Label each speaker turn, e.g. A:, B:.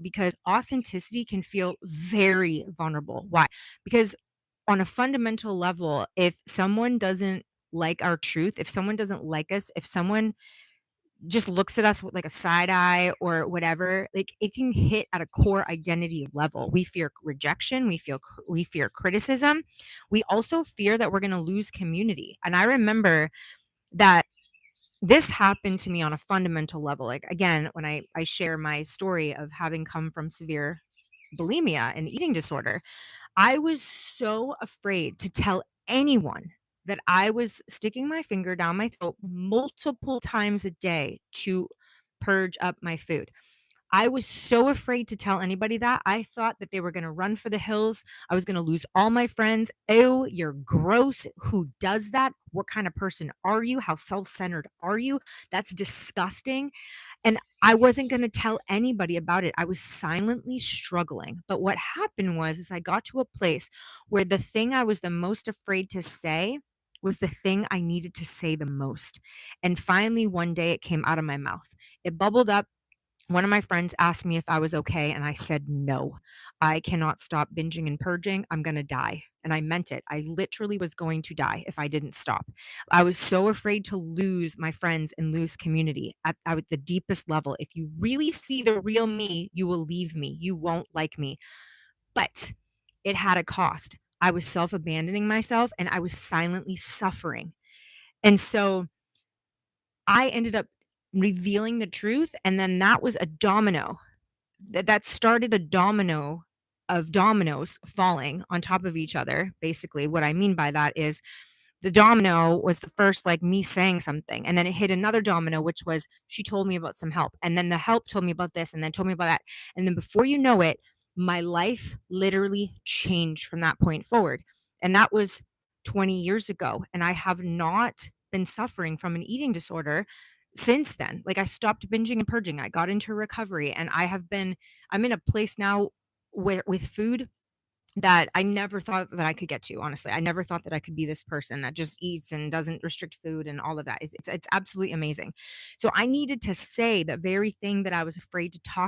A: because authenticity can feel very vulnerable. Why? Because on a fundamental level, if someone doesn't like our truth, if someone doesn't like us, if someone just looks at us with like a side eye or whatever, like it can hit at a core identity level. We fear rejection, we fear criticism. We also fear that we're going to lose community. And I remember that this happened to me on a fundamental level. Like again, when I share my story of having come from severe bulimia and eating disorder, I was so afraid to tell anyone that I was sticking my finger down my throat multiple times a day to purge up my food. I was so afraid to tell anybody that. I thought that they were gonna run for the hills. I was gonna lose all my friends. "Ew, you're gross. Who does that? What kind of person are you? How self-centered are you? That's disgusting." And I wasn't gonna tell anybody about it. I was silently struggling. But what happened was is I got to a place where the thing I was the most afraid to say was the thing I needed to say the most. And finally, one day it came out of my mouth. It bubbled up. One of my friends asked me if I was okay, and I said, "No. I cannot stop binging and purging. I'm gonna die." And I meant it. I literally was going to die if I didn't stop. I was so afraid to lose my friends and lose community at the deepest level. If you really see the real me, you will leave me. You won't like me. But it had a cost. I was self-abandoning myself, and I was silently suffering. And so I ended up revealing the truth, and then that was a domino. That started a domino of dominoes falling on top of each other. Basically, what I mean by that is the domino was the first, like, me saying something, and then it hit another domino, which was she told me about some help, and then the help told me about this, and then told me about that, and then before you know it, my life literally changed from that point forward, and that was 20 years ago, and I have not been suffering from an eating disorder since then. Like, I stopped binging and purging, I got into recovery, and I'm in a place now where with food that I never thought that I could get to, honestly. I never thought that I could be this person that just eats and doesn't restrict food and all of that. It's absolutely amazing. So I needed to say the very thing that I was afraid to talk